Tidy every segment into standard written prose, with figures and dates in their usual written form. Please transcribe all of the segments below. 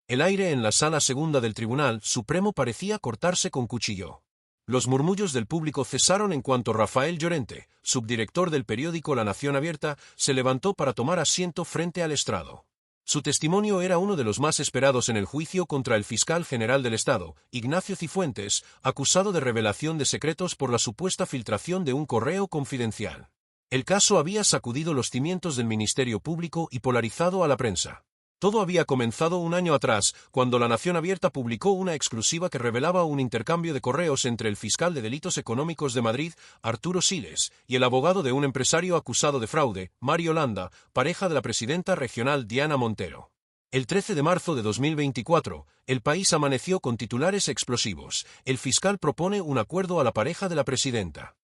El aire en la sala segunda del Tribunal Supremo parecía cortarse con cuchillo. Los murmullos del público cesaron en cuanto Rafael Llorente, subdirector del periódico La Nación Abierta, se levantó para tomar asiento frente al estrado. Su testimonio era uno de los más esperados en el juicio contra el fiscal general del Estado, Ignacio Cifuentes, acusado de revelación de secretos por la supuesta filtración de un correo confidencial. El caso había sacudido los cimientos del Ministerio Público y polarizado a la prensa. Todo había comenzado un año atrás, cuando La Nación Abierta publicó una exclusiva que revelaba un intercambio de correos entre el fiscal de delitos económicos de Madrid, Arturo Siles, y el abogado de un empresario acusado de fraude, Mario Landa, pareja de la presidenta regional Diana Montero. El 13 de marzo de 2024, El País amaneció con titulares explosivos. El fiscal propone un acuerdo a la pareja de la presidenta.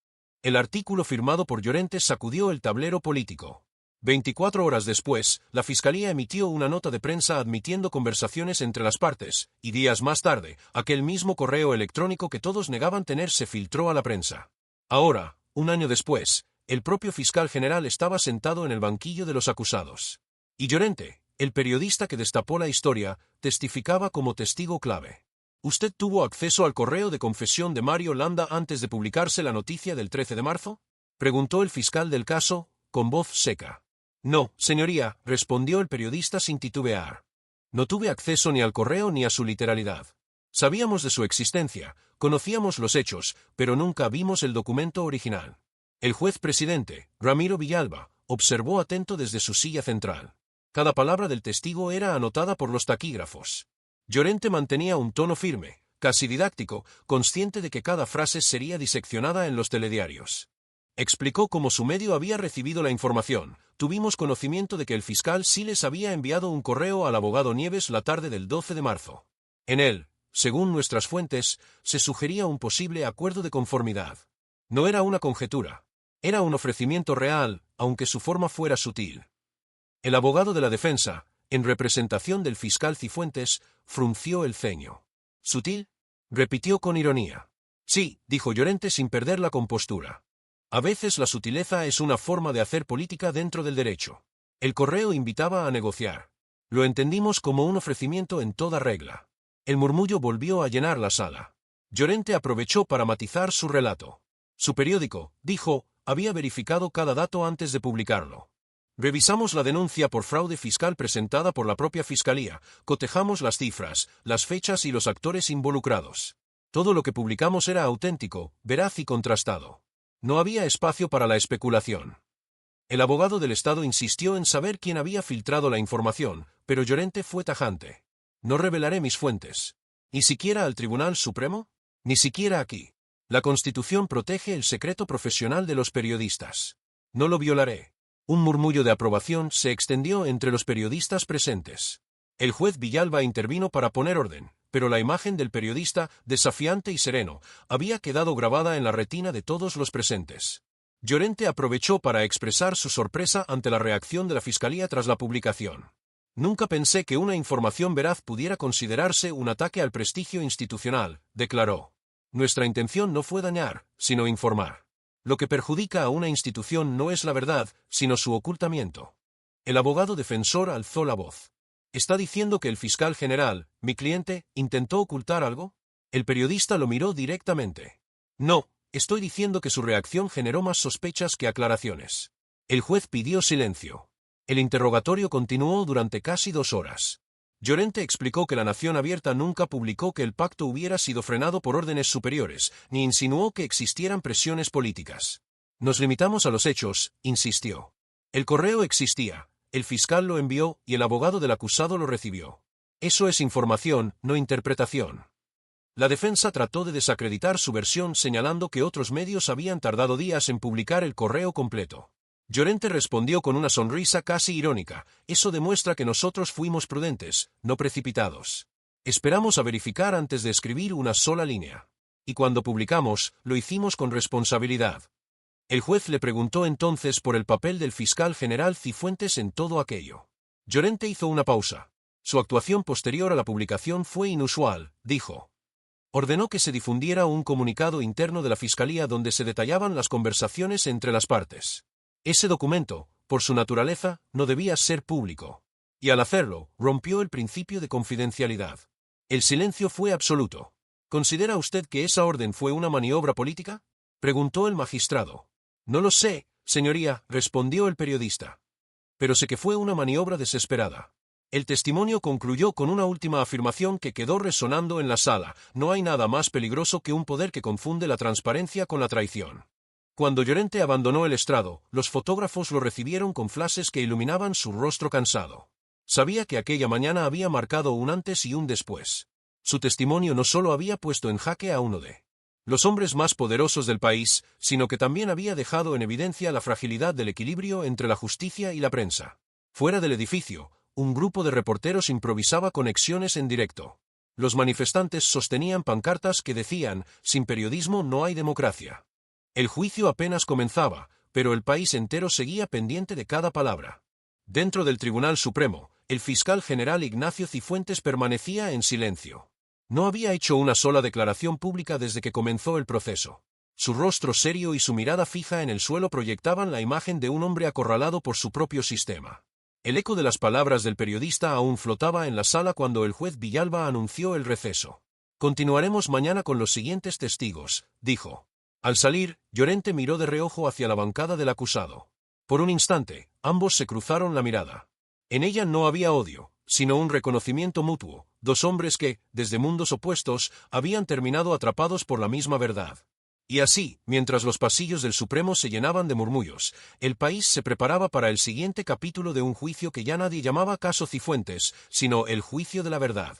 El artículo firmado por Llorente sacudió el tablero político. 24 horas después, la Fiscalía emitió una nota de prensa admitiendo conversaciones entre las partes, y días más tarde, aquel mismo correo electrónico que todos negaban tener se filtró a la prensa. Ahora, un año después, el propio fiscal general estaba sentado en el banquillo de los acusados. Y Llorente, el periodista que destapó la historia, testificaba como testigo clave. ¿Usted tuvo acceso al correo de confesión de Mario Landa antes de publicarse la noticia del 13 de marzo? Preguntó el fiscal del caso, con voz seca. No, señoría, respondió el periodista sin titubear. No tuve acceso ni al correo ni a su literalidad. Sabíamos de su existencia, conocíamos los hechos, pero nunca vimos el documento original. El juez presidente, Ramiro Villalba, observó atento desde su silla central. Cada palabra del testigo era anotada por los taquígrafos. Llorente mantenía un tono firme, casi didáctico, consciente de que cada frase sería diseccionada en los telediarios. Explicó cómo su medio había recibido la información. Tuvimos conocimiento de que el fiscal sí les había enviado un correo al abogado Nieves la tarde del 12 de marzo. En él, según nuestras fuentes, se sugería un posible acuerdo de conformidad. No era una conjetura. Era un ofrecimiento real, aunque su forma fuera sutil. El abogado de la defensa, en representación del fiscal Cifuentes, frunció el ceño. ¿Sutil?, repitió con ironía. Sí, dijo Llorente sin perder la compostura. A veces la sutileza es una forma de hacer política dentro del derecho. El correo invitaba a negociar. Lo entendimos como un ofrecimiento en toda regla. El murmullo volvió a llenar la sala. Llorente aprovechó para matizar su relato. Su periódico, dijo, había verificado cada dato antes de publicarlo. Revisamos la denuncia por fraude fiscal presentada por la propia Fiscalía, cotejamos las cifras, las fechas y los actores involucrados. Todo lo que publicamos era auténtico, veraz y contrastado. No había espacio para la especulación. El abogado del Estado insistió en saber quién había filtrado la información, pero Llorente fue tajante. No revelaré mis fuentes. ¿Ni siquiera al Tribunal Supremo? Ni siquiera aquí. La Constitución protege el secreto profesional de los periodistas. No lo violaré. Un murmullo de aprobación se extendió entre los periodistas presentes. El juez Villalba intervino para poner orden, pero la imagen del periodista, desafiante y sereno, había quedado grabada en la retina de todos los presentes. Llorente aprovechó para expresar su sorpresa ante la reacción de la Fiscalía tras la publicación. Nunca pensé que una información veraz pudiera considerarse un ataque al prestigio institucional, declaró. Nuestra intención no fue dañar, sino informar. Lo que perjudica a una institución no es la verdad, sino su ocultamiento. El abogado defensor alzó la voz. ¿Está diciendo que el fiscal general, mi cliente, intentó ocultar algo? El periodista lo miró directamente. No, estoy diciendo que su reacción generó más sospechas que aclaraciones. El juez pidió silencio. El interrogatorio continuó durante casi 2 horas. Llorente explicó que La Nación Abierta nunca publicó que el pacto hubiera sido frenado por órdenes superiores, ni insinuó que existieran presiones políticas. Nos limitamos a los hechos, insistió. El correo existía. El fiscal lo envió y el abogado del acusado lo recibió. Eso es información, no interpretación. La defensa trató de desacreditar su versión señalando que otros medios habían tardado días en publicar el correo completo. Llorente respondió con una sonrisa casi irónica, eso demuestra que nosotros fuimos prudentes, no precipitados. Esperamos a verificar antes de escribir una sola línea. Y cuando publicamos, lo hicimos con responsabilidad. El juez le preguntó entonces por el papel del fiscal general Cifuentes en todo aquello. Llorente hizo una pausa. Su actuación posterior a la publicación fue inusual, dijo. Ordenó que se difundiera un comunicado interno de la Fiscalía donde se detallaban las conversaciones entre las partes. Ese documento, por su naturaleza, no debía ser público. y al hacerlo, rompió el principio de confidencialidad. El silencio fue absoluto. ¿Considera usted que esa orden fue una maniobra política?, preguntó el magistrado. No lo sé, señoría, respondió el periodista. Pero sé que fue una maniobra desesperada. El testimonio concluyó con una última afirmación que quedó resonando en la sala: no hay nada más peligroso que un poder que confunde la transparencia con la traición. Cuando Llorente abandonó el estrado, los fotógrafos lo recibieron con flashes que iluminaban su rostro cansado. Sabía que aquella mañana había marcado un antes y un después. Su testimonio no solo había puesto en jaque a uno de los hombres más poderosos del país, sino que también había dejado en evidencia la fragilidad del equilibrio entre la justicia y la prensa. Fuera del edificio, un grupo de reporteros improvisaba conexiones en directo. Los manifestantes sostenían pancartas que decían: sin periodismo no hay democracia. El juicio apenas comenzaba, pero el país entero seguía pendiente de cada palabra. Dentro del Tribunal Supremo, el fiscal general Ignacio Cifuentes permanecía en silencio. No había hecho una sola declaración pública desde que comenzó el proceso. Su rostro serio y su mirada fija en el suelo proyectaban la imagen de un hombre acorralado por su propio sistema. El eco de las palabras del periodista aún flotaba en la sala cuando el juez Villalba anunció el receso. Continuaremos mañana con los siguientes testigos, dijo. Al salir, Llorente miró de reojo hacia la bancada del acusado. Por un instante, ambos se cruzaron la mirada. En ella no había odio, sino un reconocimiento mutuo, dos hombres que, desde mundos opuestos, habían terminado atrapados por la misma verdad. Y así, mientras los pasillos del Supremo se llenaban de murmullos, el país se preparaba para el siguiente capítulo de un juicio que ya nadie llamaba caso Cifuentes, sino el juicio de la verdad.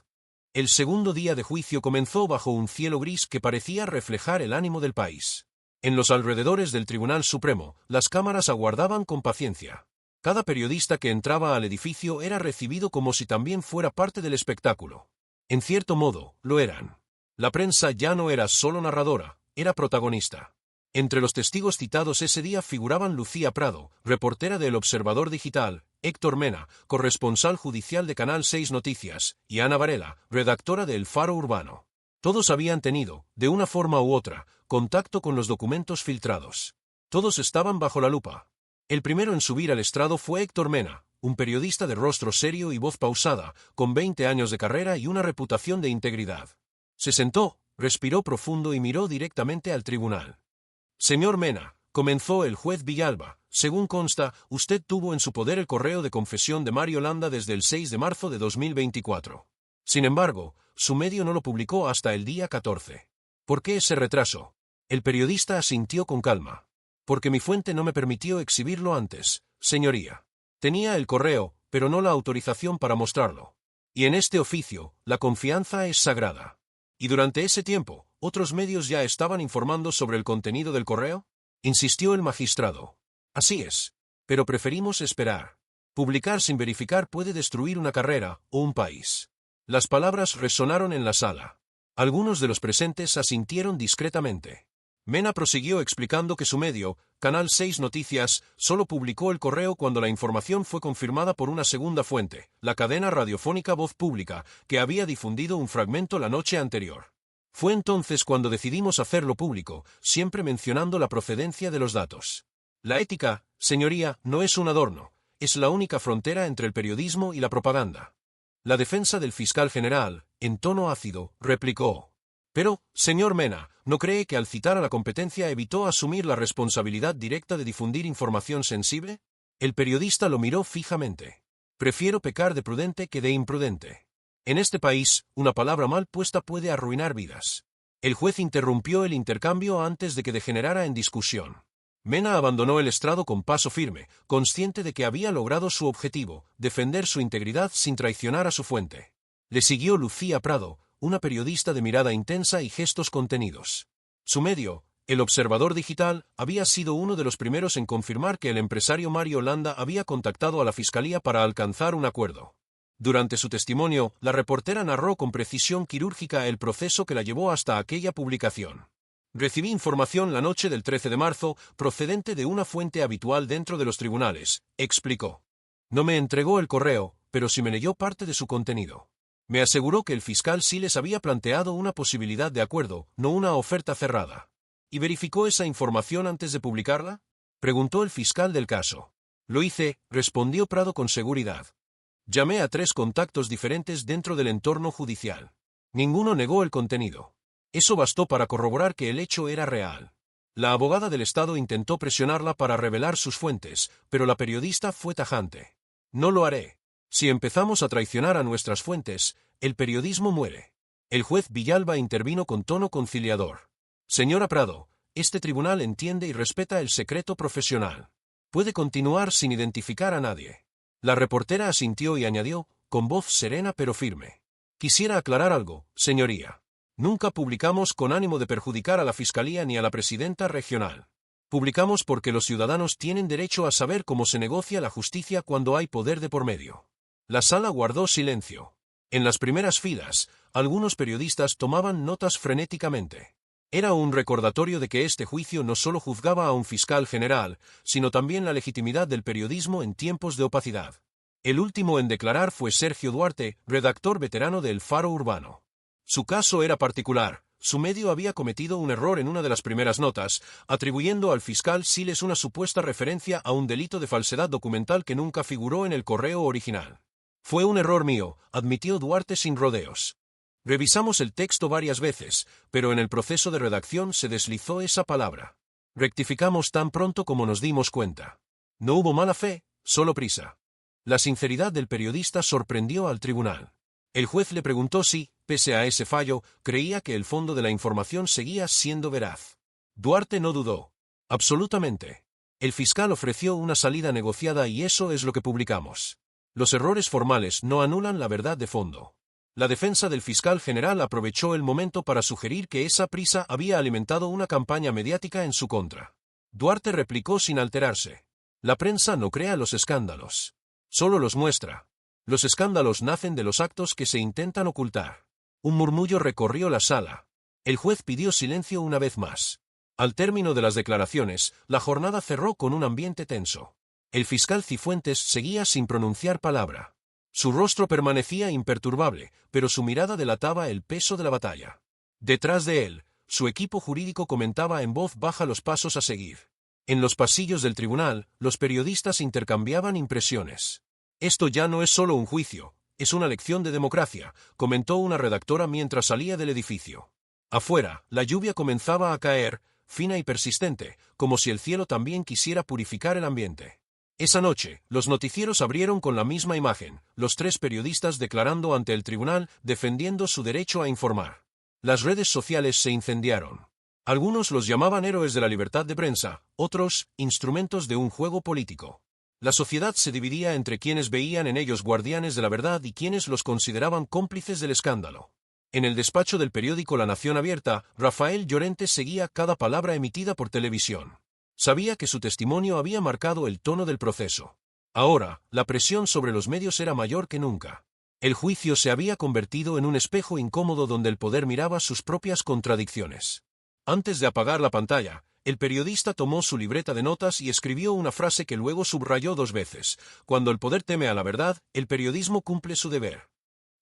El segundo día de juicio comenzó bajo un cielo gris que parecía reflejar el ánimo del país. En los alrededores del Tribunal Supremo, las cámaras aguardaban con paciencia. Cada periodista que entraba al edificio era recibido como si también fuera parte del espectáculo. En cierto modo, lo eran. La prensa ya no era solo narradora, era protagonista. Entre los testigos citados ese día figuraban Lucía Prado, reportera de El Observador Digital, Héctor Mena, corresponsal judicial de Canal 6 Noticias, y Ana Varela, redactora de El Faro Urbano. Todos habían tenido, de una forma u otra, contacto con los documentos filtrados. Todos estaban bajo la lupa. El primero en subir al estrado fue Héctor Mena, un periodista de rostro serio y voz pausada, con 20 años de carrera y una reputación de integridad. Se sentó, respiró profundo y miró directamente al tribunal. Señor Mena, comenzó el juez Villalba, según consta, usted tuvo en su poder el correo de confesión de Mario Landa desde el 6 de marzo de 2024. Sin embargo, su medio no lo publicó hasta el día 14. ¿Por qué ese retraso? El periodista asintió con calma. Porque mi fuente no me permitió exhibirlo antes, señoría. Tenía el correo, pero no la autorización para mostrarlo. Y en este oficio, la confianza es sagrada. ¿Y durante ese tiempo, otros medios ya estaban informando sobre el contenido del correo?, insistió el magistrado. Así es. Pero preferimos esperar. Publicar sin verificar puede destruir una carrera o un país. Las palabras resonaron en la sala. Algunos de los presentes asintieron discretamente. Mena prosiguió explicando que su medio, Canal 6 Noticias, solo publicó el correo cuando la información fue confirmada por una segunda fuente, la cadena radiofónica Voz Pública, que había difundido un fragmento la noche anterior. Fue entonces cuando decidimos hacerlo público, siempre mencionando la procedencia de los datos. La ética, señoría, no es un adorno, es la única frontera entre el periodismo y la propaganda. La defensa del fiscal general, en tono ácido, replicó. Pero, señor Mena, ¿no cree que al citar a la competencia evitó asumir la responsabilidad directa de difundir información sensible? El periodista lo miró fijamente. Prefiero pecar de prudente que de imprudente. En este país, una palabra mal puesta puede arruinar vidas. El juez interrumpió el intercambio antes de que degenerara en discusión. Mena abandonó el estrado con paso firme, consciente de que había logrado su objetivo, defender su integridad sin traicionar a su fuente. Le siguió Lucía Prado, una periodista de mirada intensa y gestos contenidos. Su medio, El Observador Digital, había sido uno de los primeros en confirmar que el empresario Mario Landa había contactado a la fiscalía para alcanzar un acuerdo. Durante su testimonio, la reportera narró con precisión quirúrgica el proceso que la llevó hasta aquella publicación. Recibí información la noche del 13 de marzo, procedente de una fuente habitual dentro de los tribunales, explicó. No me entregó el correo, pero sí me leyó parte de su contenido. Me aseguró que el fiscal sí les había planteado una posibilidad de acuerdo, no una oferta cerrada. ¿Y verificó esa información antes de publicarla?, preguntó el fiscal del caso. Lo hice, respondió Prado con seguridad. Llamé a 3 contactos diferentes dentro del entorno judicial. Ninguno negó el contenido. Eso bastó para corroborar que el hecho era real. La abogada del Estado intentó presionarla para revelar sus fuentes, pero la periodista fue tajante. No lo haré. Si empezamos a traicionar a nuestras fuentes, el periodismo muere. El juez Villalba intervino con tono conciliador. Señora Prado, este tribunal entiende y respeta el secreto profesional. Puede continuar sin identificar a nadie. La reportera asintió y añadió, con voz serena pero firme. Quisiera aclarar algo, señoría. Nunca publicamos con ánimo de perjudicar a la Fiscalía ni a la presidenta regional. Publicamos porque los ciudadanos tienen derecho a saber cómo se negocia la justicia cuando hay poder de por medio. La sala guardó silencio. En las primeras filas, algunos periodistas tomaban notas frenéticamente. Era un recordatorio de que este juicio no solo juzgaba a un fiscal general, sino también la legitimidad del periodismo en tiempos de opacidad. El último en declarar fue Sergio Duarte, redactor veterano de El Faro Urbano. Su caso era particular. Su medio había cometido un error en una de las primeras notas, atribuyendo al fiscal Siles una supuesta referencia a un delito de falsedad documental que nunca figuró en el correo original. Fue un error mío, admitió Duarte sin rodeos. Revisamos el texto varias veces, pero en el proceso de redacción se deslizó esa palabra. Rectificamos tan pronto como nos dimos cuenta. No hubo mala fe, solo prisa. La sinceridad del periodista sorprendió al tribunal. El juez le preguntó si, pese a ese fallo, creía que el fondo de la información seguía siendo veraz. Duarte no dudó. Absolutamente. El fiscal ofreció una salida negociada y eso es lo que publicamos. Los errores formales no anulan la verdad de fondo. La defensa del fiscal general aprovechó el momento para sugerir que esa prisa había alimentado una campaña mediática en su contra. Duarte replicó sin alterarse. La prensa no crea los escándalos. Solo los muestra. Los escándalos nacen de los actos que se intentan ocultar. Un murmullo recorrió la sala. El juez pidió silencio una vez más. Al término de las declaraciones, la jornada cerró con un ambiente tenso. El fiscal Cifuentes seguía sin pronunciar palabra. Su rostro permanecía imperturbable, pero su mirada delataba el peso de la batalla. Detrás de él, su equipo jurídico comentaba en voz baja los pasos a seguir. En los pasillos del tribunal, los periodistas intercambiaban impresiones. Esto ya no es solo un juicio, es una lección de democracia, comentó una redactora mientras salía del edificio. Afuera, la lluvia comenzaba a caer, fina y persistente, como si el cielo también quisiera purificar el ambiente. Esa noche, los noticieros abrieron con la misma imagen, los 3 periodistas declarando ante el tribunal, defendiendo su derecho a informar. Las redes sociales se incendiaron. Algunos los llamaban héroes de la libertad de prensa, otros, instrumentos de un juego político. La sociedad se dividía entre quienes veían en ellos guardianes de la verdad y quienes los consideraban cómplices del escándalo. En el despacho del periódico La Nación Abierta, Rafael Llorente seguía cada palabra emitida por televisión. Sabía que su testimonio había marcado el tono del proceso. Ahora, la presión sobre los medios era mayor que nunca. El juicio se había convertido en un espejo incómodo donde el poder miraba sus propias contradicciones. Antes de apagar la pantalla, el periodista tomó su libreta de notas y escribió una frase que luego subrayó 2 veces. Cuando el poder teme a la verdad, el periodismo cumple su deber.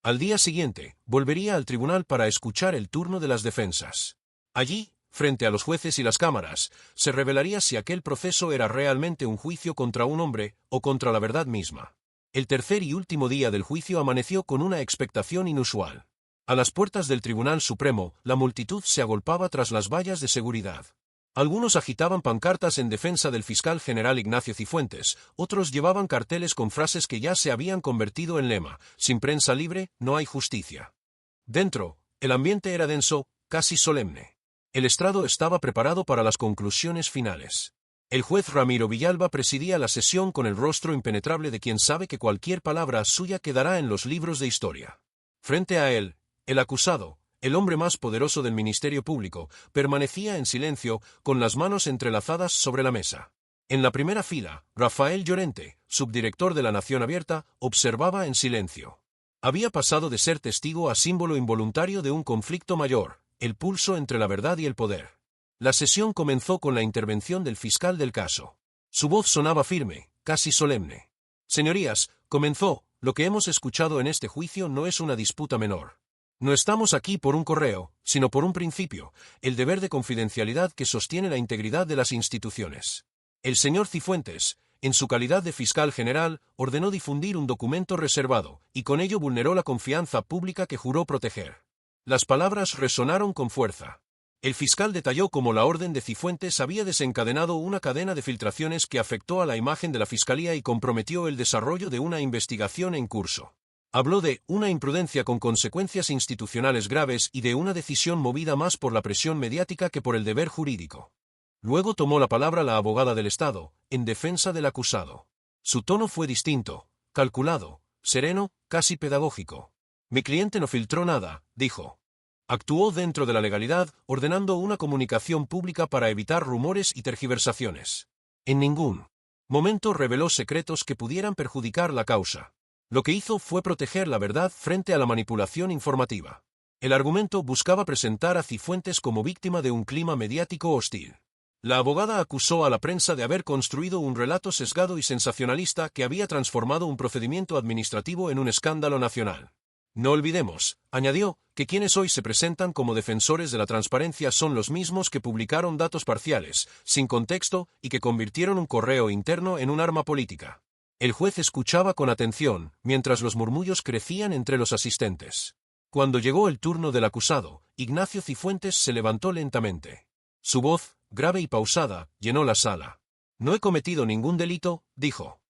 Al día siguiente, volvería al tribunal para escuchar el turno de las defensas. Allí, frente a los jueces y las cámaras, se revelaría si aquel proceso era realmente un juicio contra un hombre o contra la verdad misma. El tercer y último día del juicio amaneció con una expectación inusual. A las puertas del Tribunal Supremo, la multitud se agolpaba tras las vallas de seguridad. Algunos agitaban pancartas en defensa del fiscal general Ignacio Cifuentes, otros llevaban carteles con frases que ya se habían convertido en lema: sin prensa libre, no hay justicia. Dentro, el ambiente era denso, casi solemne. El estrado estaba preparado para las conclusiones finales. El juez Ramiro Villalba presidía la sesión con el rostro impenetrable de quien sabe que cualquier palabra suya quedará en los libros de historia. Frente a él, el acusado, el hombre más poderoso del Ministerio Público, permanecía en silencio, con las manos entrelazadas sobre la mesa. En la primera fila, Rafael Llorente, subdirector de La Nación Abierta, observaba en silencio. Había pasado de ser testigo a símbolo involuntario de un conflicto mayor, el pulso entre la verdad y el poder. La sesión comenzó con la intervención del fiscal del caso. Su voz sonaba firme, casi solemne. Señorías, comenzó, lo que hemos escuchado en este juicio no es una disputa menor. No estamos aquí por un correo, sino por un principio, el deber de confidencialidad que sostiene la integridad de las instituciones. El señor Cifuentes, En su calidad de fiscal general, ordenó difundir un documento reservado, y con ello vulneró la confianza pública que juró proteger. Las palabras resonaron con fuerza. El fiscal detalló cómo la orden de Cifuentes había desencadenado una cadena de filtraciones que afectó a la imagen de la Fiscalía y comprometió el desarrollo de una investigación en curso. Habló de una imprudencia con consecuencias institucionales graves y de una decisión movida más por la presión mediática que por el deber jurídico. Luego tomó la palabra la abogada del Estado, en defensa del acusado. Su tono fue distinto, calculado, sereno, casi pedagógico. Mi cliente no filtró nada, dijo. Actuó dentro de la legalidad, ordenando una comunicación pública para evitar rumores y tergiversaciones. En ningún momento reveló secretos que pudieran perjudicar la causa. Lo que hizo fue proteger la verdad frente a la manipulación informativa. El argumento buscaba presentar a Cifuentes como víctima de un clima mediático hostil. La abogada acusó a la prensa de haber construido un relato sesgado y sensacionalista que había transformado un procedimiento administrativo en un escándalo nacional. No olvidemos, añadió, que quienes hoy se presentan como defensores de la transparencia son los mismos que publicaron datos parciales, sin contexto, y que convirtieron un correo interno en un arma política. El juez escuchaba con atención, mientras los murmullos crecían entre los asistentes. Cuando llegó el turno del acusado, Ignacio Cifuentes se levantó lentamente. Su voz, grave y pausada, llenó la sala. No he cometido ningún delito, dijo.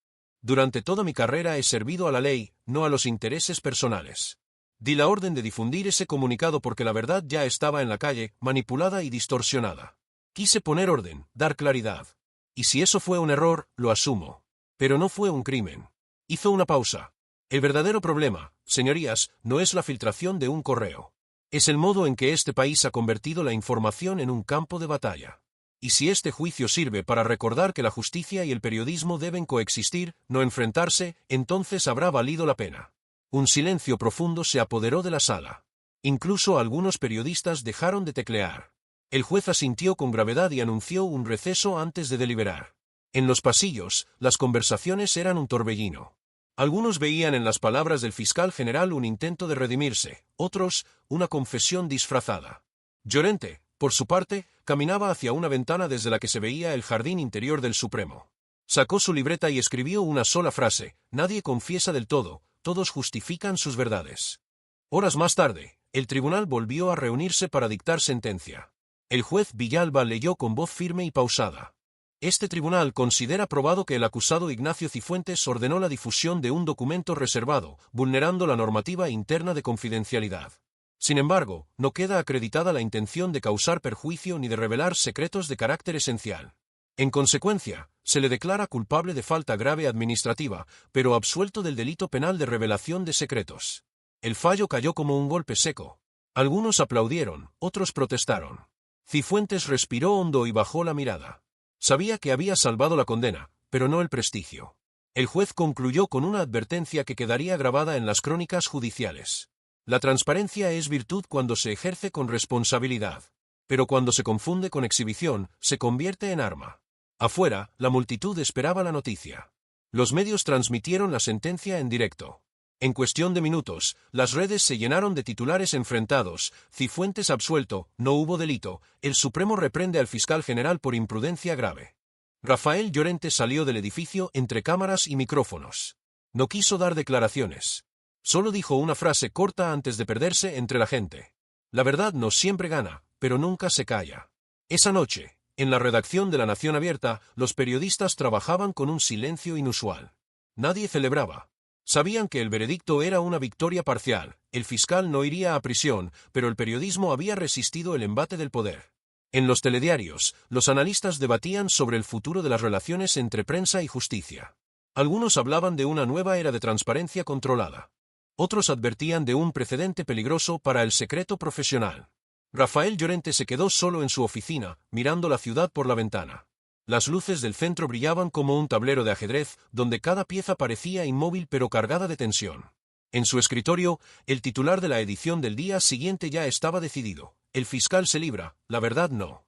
Durante toda mi carrera he servido a la ley, no a los intereses personales. Di la orden de difundir ese comunicado porque la verdad ya estaba en la calle, manipulada y distorsionada. Quise poner orden, dar claridad. Y si eso fue un error, lo asumo. Pero no fue un crimen. Hizo una pausa. El verdadero problema, señorías, no es la filtración de un correo. Es el modo en que este país ha convertido la información en un campo de batalla. Y si este juicio sirve para recordar que la justicia y el periodismo deben coexistir, no enfrentarse, entonces habrá valido la pena. Un silencio profundo se apoderó de la sala. Incluso algunos periodistas dejaron de teclear. El juez asintió con gravedad y anunció un receso antes de deliberar. En los pasillos, las conversaciones eran un torbellino. Algunos veían en las palabras del fiscal general un intento de redimirse, otros, una confesión disfrazada. Llorente, por su parte, caminaba hacia una ventana desde la que se veía el jardín interior del Supremo. Sacó su libreta y escribió una sola frase: nadie confiesa del todo, todos justifican sus verdades. Horas más tarde, el tribunal volvió a reunirse para dictar sentencia. El juez Villalba leyó con voz firme y pausada. Este tribunal considera probado que el acusado Ignacio Cifuentes ordenó la difusión de un documento reservado, vulnerando la normativa interna de confidencialidad. Sin embargo, no queda acreditada la intención de causar perjuicio ni de revelar secretos de carácter esencial. En consecuencia, se le declara culpable de falta grave administrativa, pero absuelto del delito penal de revelación de secretos. El fallo cayó como un golpe seco. Algunos aplaudieron, otros protestaron. Cifuentes respiró hondo y bajó la mirada. Sabía que había salvado la condena, pero no el prestigio. El juez concluyó con una advertencia que quedaría grabada en las crónicas judiciales. La transparencia es virtud cuando se ejerce con responsabilidad, pero cuando se confunde con exhibición, se convierte en arma. Afuera, la multitud esperaba la noticia. Los medios transmitieron la sentencia en directo. En cuestión de minutos, las redes se llenaron de titulares enfrentados: Cifuentes absuelto, no hubo delito, el Supremo reprende al fiscal general por imprudencia grave. Rafael Llorente salió del edificio entre cámaras y micrófonos. No quiso dar declaraciones. Solo dijo una frase corta antes de perderse entre la gente. La verdad no siempre gana, pero nunca se calla. Esa noche, en la redacción de La Nación Abierta, los periodistas trabajaban con un silencio inusual. Nadie celebraba. Sabían que el veredicto era una victoria parcial, el fiscal no iría a prisión, pero el periodismo había resistido el embate del poder. En los telediarios, los analistas debatían sobre el futuro de las relaciones entre prensa y justicia. Algunos hablaban de una nueva era de transparencia controlada. Otros advertían de un precedente peligroso para el secreto profesional. Rafael Llorente se quedó solo en su oficina, mirando la ciudad por la ventana. Las luces del centro brillaban como un tablero de ajedrez, donde cada pieza parecía inmóvil pero cargada de tensión. En su escritorio, el titular de la edición del día siguiente ya estaba decidido: el fiscal se libra, la verdad no.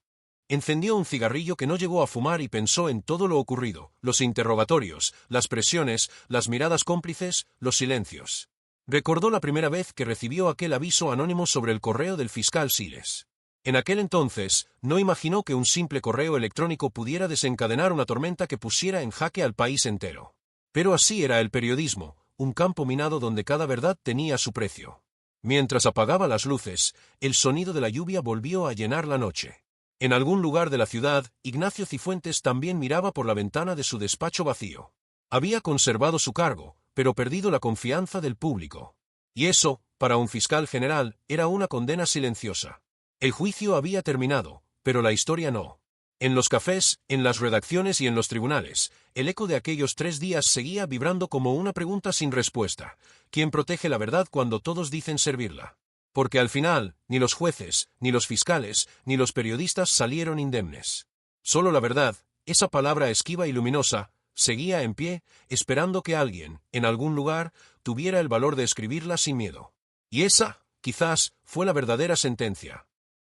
Encendió un cigarrillo que no llegó a fumar y pensó en todo lo ocurrido: los interrogatorios, las presiones, las miradas cómplices, los silencios. Recordó la primera vez que recibió aquel aviso anónimo sobre el correo del fiscal Siles. En aquel entonces, no imaginó que un simple correo electrónico pudiera desencadenar una tormenta que pusiera en jaque al país entero. Pero así era el periodismo, un campo minado donde cada verdad tenía su precio. Mientras apagaba las luces, el sonido de la lluvia volvió a llenar la noche. En algún lugar de la ciudad, Ignacio Cifuentes también miraba por la ventana de su despacho vacío. Había conservado su cargo, pero perdido la confianza del público. Y eso, para un fiscal general, era una condena silenciosa. El juicio había terminado, pero la historia no. En los cafés, en las redacciones y en los tribunales, el eco de aquellos 3 días seguía vibrando como una pregunta sin respuesta. ¿Quién protege la verdad cuando todos dicen servirla? Porque al final, ni los jueces, ni los fiscales, ni los periodistas salieron indemnes. Solo la verdad, esa palabra esquiva y luminosa, seguía en pie, esperando que alguien, en algún lugar, tuviera el valor de escribirla sin miedo. Y esa, quizás, fue la verdadera sentencia.